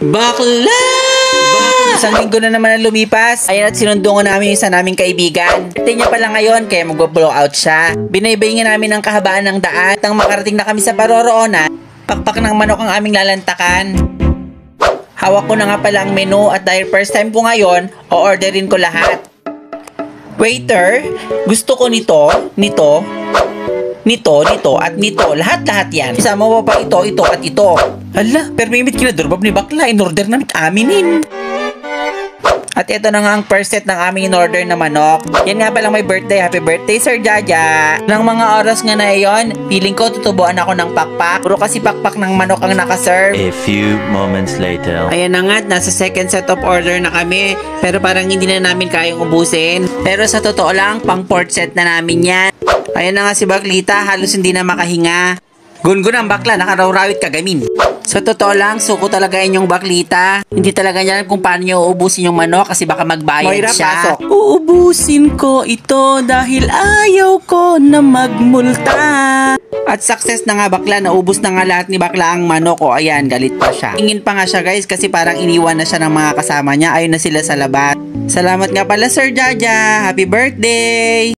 Bakla! Isang linggo na naman ang lumipas. Ayan at sinundo nga namin yung isa naming kaibigan. Birthday niya pala ngayon kaya mag-blow out siya. Binaybay nga namin ang kahabaan ng daan. Nang makarating na kami sa Paroroonan, pakpak ng manok ang aming lalantakan. Hawak ko na nga pala ang menu at dahil first time ko ngayon, o-orderin ko lahat. Waiter, gusto ko nito, at nito. Lahat-lahat yan. Isama mo pa ito at ito. Hala, permimit kinadurbab ni bakla. In-order namin aminin. At ito na nga ang first set ng aming in-order na manok. Yan nga palang may birthday. Happy birthday, Sir Jaja. Nang mga oras nga na iyon, feeling ko tutubuan ako ng pakpak. Puro kasi pakpak ng manok ang nakaserve. A few moments later. Ayan na nga, nasa second set of order na kami. Pero parang hindi na namin kayang ubusin. Pero sa totoo lang, pang fourth set na namin yan. Ayan na nga si Baklita, halos hindi na makahinga. Gungun ang bakla, nakaraw-rawit kagamin. Sa totoo lang, suko talaga yung Baklita. Hindi talaga niya alam kung paano niya uubusin yung manok kasi baka magbayad Moira, siya. pasok. Uubusin ko ito dahil ayaw ko na magmulta. At success na nga bakla, naubos na nga lahat ni bakla ang manok. O ayan, galit pa siya. Tingin pa nga siya guys kasi parang iniwan na siya ng mga kasama niya. Ayun na sila sa labas. Salamat nga pala Sir Jaja. Happy birthday!